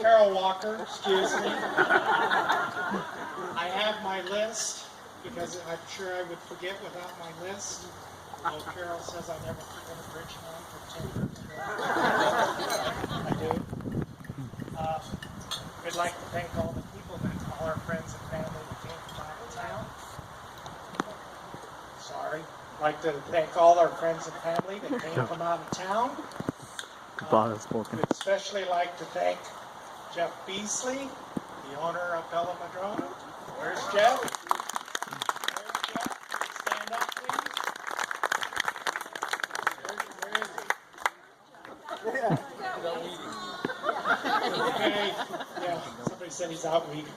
Carol Walker, excuse me. I have my list because I'm sure I would forget without my list. Oh, Carol says I never forget a bridge man for 10 years ago. I do. We'd like to thank all the people all our friends and family that came from out of town. Sorry. I'd like to thank all our friends and family that came from out of town. We'd especially like to thank Jeff Beasley, the owner of Bella Madrona. Where's Jeff? Where's Jeff? Stand up, please. Where is he? Okay, yeah, somebody said he's out weeding.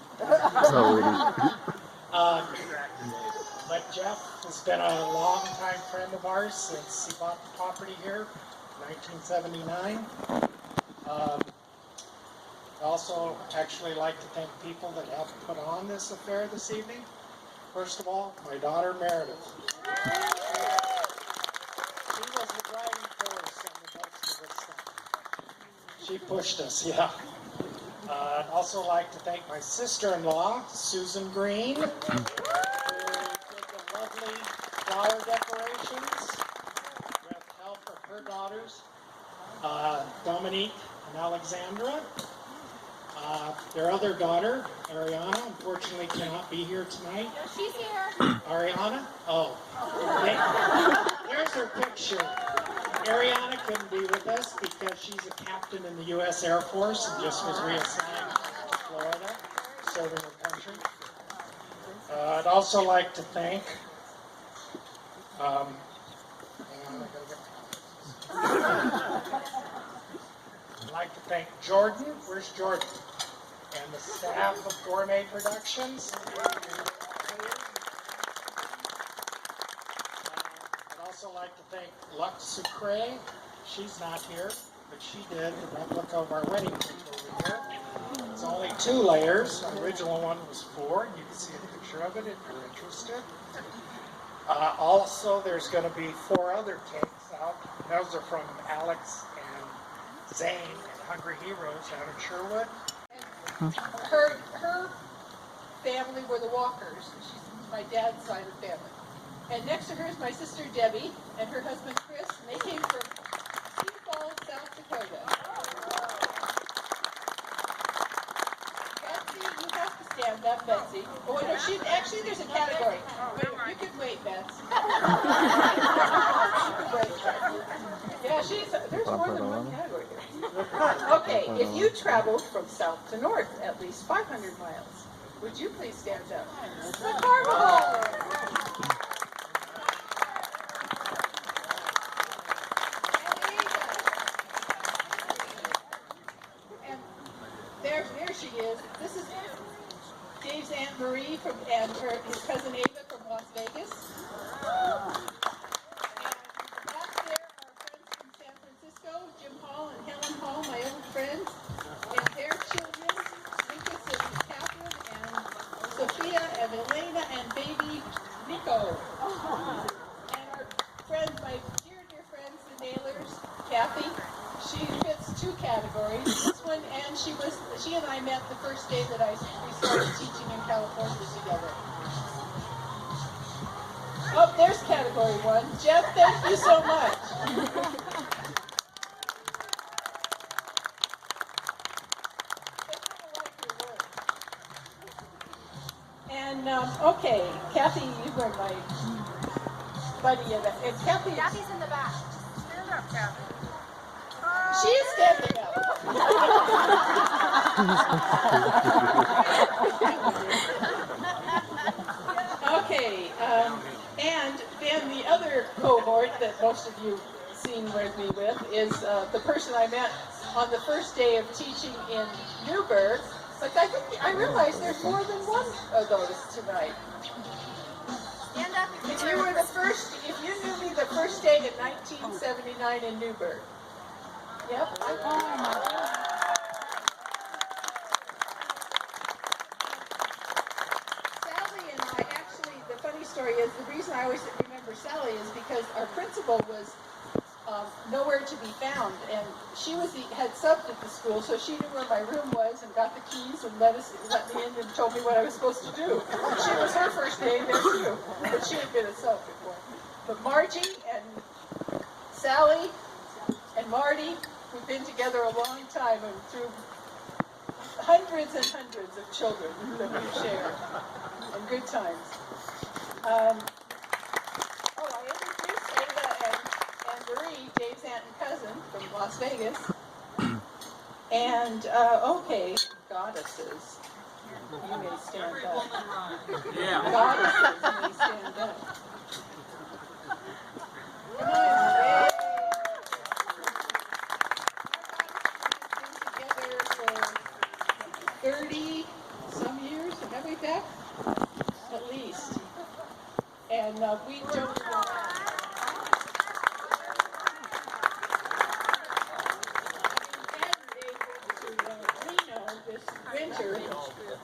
But Jeff has been a long-time friend of ours since he bought the property here in 1979. I also actually like to thank people that helped put on this affair this evening. First of all, my daughter Meredith. She was the driving force on the most of this stuff. She pushed us, yeah. I'd also like to thank my sister-in-law, Susan Green, who did the lovely flower decorations with help of her daughters, Dominique and Alexandra. Their other daughter, Ariana, unfortunately cannot be here tonight. No, she's here. Ariana? Oh. There's her picture. Ariana couldn't be with us because she's a captain in the U.S. Air Force and just was reassigned to Florida, serving her country. I'd also like to thank I'd like to thank Jordan. Where's Jordan? And the staff of Gourmet Productions. I'd also like to thank Lux Sucre. She's not here, but she did the replica of our wedding cake over here. It's only 2 layers. The original one was 4. You can see a picture of it if you're interested. Also, there's going to be 4 other cakes out. Those are from Alex and Zane and Hungry Heroes out in Sherwood. Her family were the Walkers. She's my dad's side of the family. And next to her is my sister Debbie and her husband Chris, and they came from Sioux Falls, South Dakota. Betsy, you have to stand up, Betsy. Oh, no, actually there's a category. Wait, you can wait, Betsy. Yeah, there's more than one category here. Okay, if you traveled from south to north at least 500 miles, would you please stand up? The Carnival! And there she is. This is Dave's Aunt Marie and his cousin Ava from Las Vegas. Jim Hall and Helen Hall, my old friends, and their children, Lucas and Catherine, and Sophia and Elena, and baby Nico. And our friend, my dear friends, the Nailers, Kathy, she fits 2 categories. This one, and she and I met the first day that we started teaching in California together. Oh, there's category 1. Jeff, thank you so much. And, okay, Kathy, you were my buddy. Kathy. Kathy's in the back. Stand up, Kathy. She is standing up. Okay, and then the other cohort that most of you seen with me with is the person I met on the first day of teaching in Newburgh. But I realize there's more than one of those tonight. Stand up. If you knew me the first day in 1979 in Newburgh. Yep. Oh my God. Sally and I, actually, the funny story is, the reason I always remember Sally is because our principal was nowhere to be found. And she had subbed at the school, so she knew where my room was and got the keys and let me in and told me what I was supposed to do. It was her first day there too, but she had been a sub before. But Margie and Sally and Marty, we've been together a long time and through hundreds and hundreds of children that we've shared and good times. I introduced Ada and Marie, Dave's aunt and cousin from Las Vegas. And, okay, goddesses. You may stand up. Yeah. Goddesses, you may stand up. Come on, Dave. We've been together for 30 some years, have we, Beck? At least. And we joked around. Ed and Dave went to Reno this winter,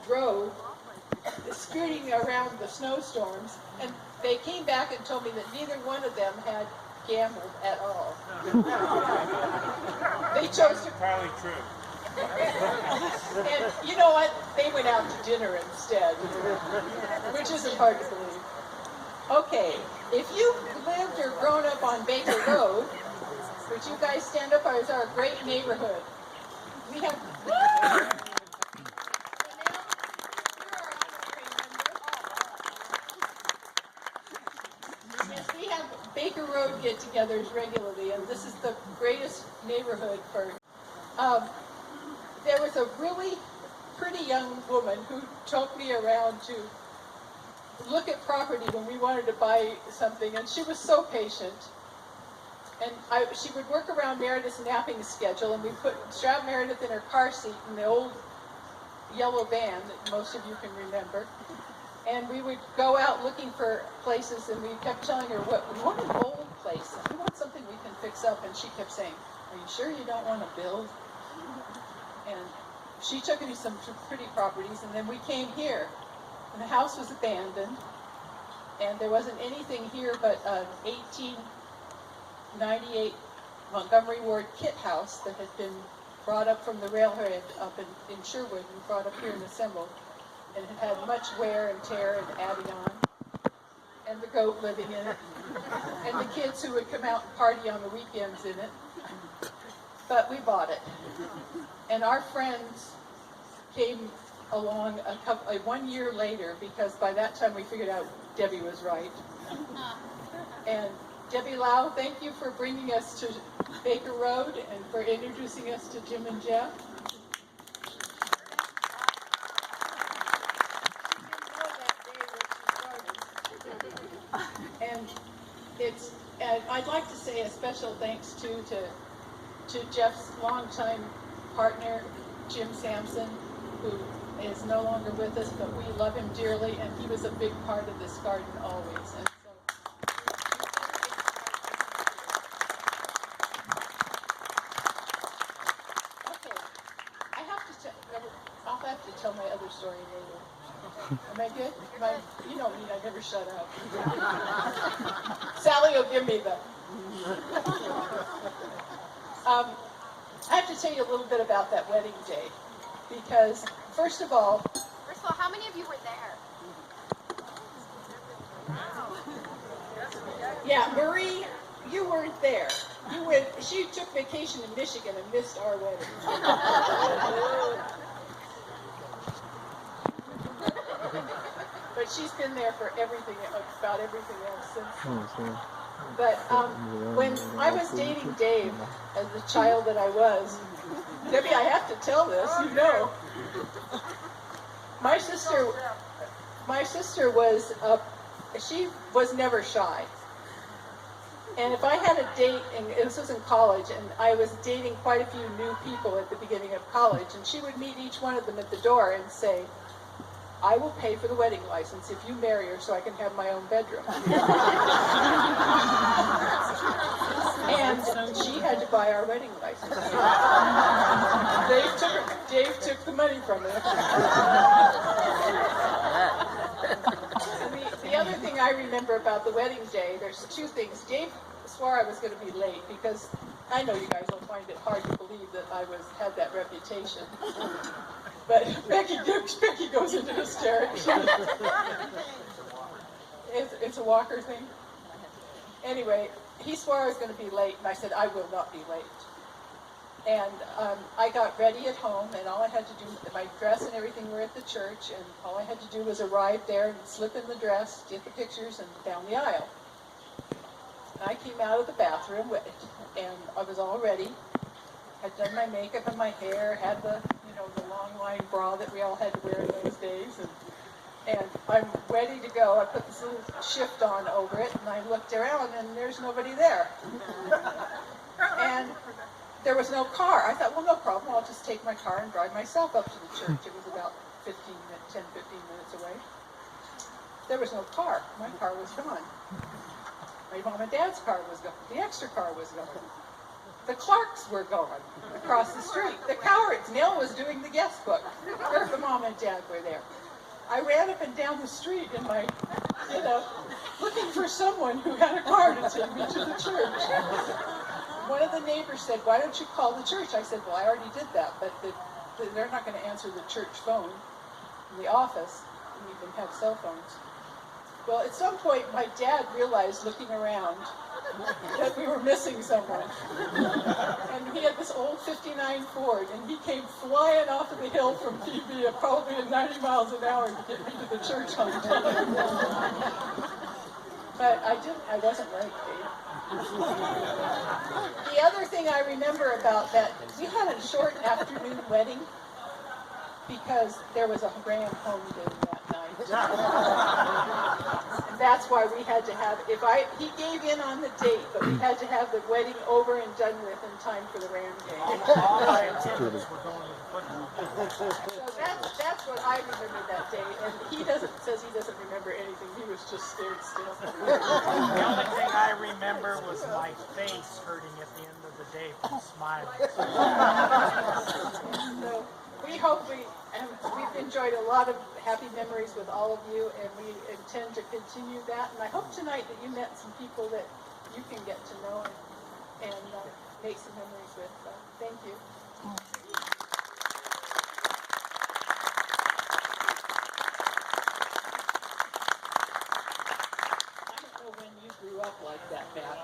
drove, scooting around the snowstorms, and they came back and told me that neither one of them had gambled at all. They chose to. Entirely true. And you know what? They went out to dinner instead, which isn't hard to believe. Okay, if you've lived or grown up on Baker Road, would you guys stand up? It's our great neighborhood. We have. Yes, we have Baker Road get-togethers regularly, and this is the greatest neighborhood for. There was a really pretty young woman who took me around to look at property when we wanted to buy something, and she was so patient. And she would work around Meredith's napping schedule, and we strapped Meredith in her car seat in the old yellow van that most of you can remember. And we would go out looking for places, and we kept telling her, we want an old place, and we want something we can fix up. And she kept saying, are you sure you don't want to build? And she took me some pretty properties, and then we came here. And the house was abandoned, and there wasn't anything here but an 1898 Montgomery Ward kit house that had been brought up from the railhead up in Sherwood and brought up here and assembled. And it had much wear and tear and adding on, and the goat living in it, and the kids who would come out and party on the weekends in it. But we bought it. And our friends came along 1 year later, because by that time we figured out Debbie was right. And Debbie Lau, thank you for bringing us to Baker Road and for introducing us to Jim and Jeff. And I'd like to say a special thanks to Jeff's longtime partner, Jim Sampson, who is no longer with us, but we love him dearly, and he was a big part of this garden always. And so, okay, I'll have to tell my other story later. Am I good? You know me, I never shut up. Sally will give me the. I have to tell you a little bit about that wedding day, because first of all, how many of you were there? yeah, Marie, you weren't there. She took vacation in Michigan and missed our wedding. But she's been there for everything, about everything else since. But when I was dating Dave, as the child that I was, Debbie, I have to tell this, you know. My sister was, she was never shy. And if I had a date, and this was in college, and I was dating quite a few new people at the beginning of college, and she would meet each one of them at the door and say, I will pay for the wedding license if you marry her so I can have my own bedroom. And she had to buy our wedding license. Dave took the money from her. And the other thing I remember about the wedding day, there's two things. Dave swore I was going to be late because I know you guys will find it hard to believe that I had that reputation. But Becky goes into hysterics. It's a Walker thing. Anyway, he swore I was going to be late, and I said, I will not be late. And I got ready at home, and all I had to do, my dress and everything were at the church, and all I had to do was arrive there and slip in the dress, get the pictures, and down the aisle. And I came out of the bathroom, and I was all ready. Had done my makeup and my hair, had the long line bra that we all had to wear in those days, and I'm ready to go. I put this little shift on over it, and I looked around, and there's nobody there. And there was no car. I thought, well, no problem. I'll just take my car and drive myself up to the church. It was about 10, 15 minutes away. There was no car. My car was gone. My mom and dad's car was gone. The extra car was gone. The Clarks were gone across the street. The Cowards. Neil was doing the guest book. The mom and dad were there. I ran up and down the street in my, looking for someone who had a car to take me to the church. One of the neighbors said, why don't you call the church? I said, well, I already did that, but they're not going to answer the church phone in the office. We even have cell phones. Well, at some point, my dad realized, looking around, that we were missing someone. And he had this old 59 Ford, and he came flying off of the hill from PB at probably at 90 miles an hour to get me to the church on time. But I wasn't late, Dave. The other thing I remember about that, we had a short afternoon wedding because there was a grand home game that night. And that's why we had to have, he gave in on the date, but we had to have the wedding over and done with in time for the Ram game. So that's what I remember that day, and he says he doesn't remember anything. He was just scared still. The only thing I remember was my face hurting at the end of the day from smiling. So we've enjoyed a lot of happy memories with all of you, and we intend to continue that. And I hope tonight that you met some people that you can get to know and make some memories with. So thank you. I don't know when you grew up like that, Matt.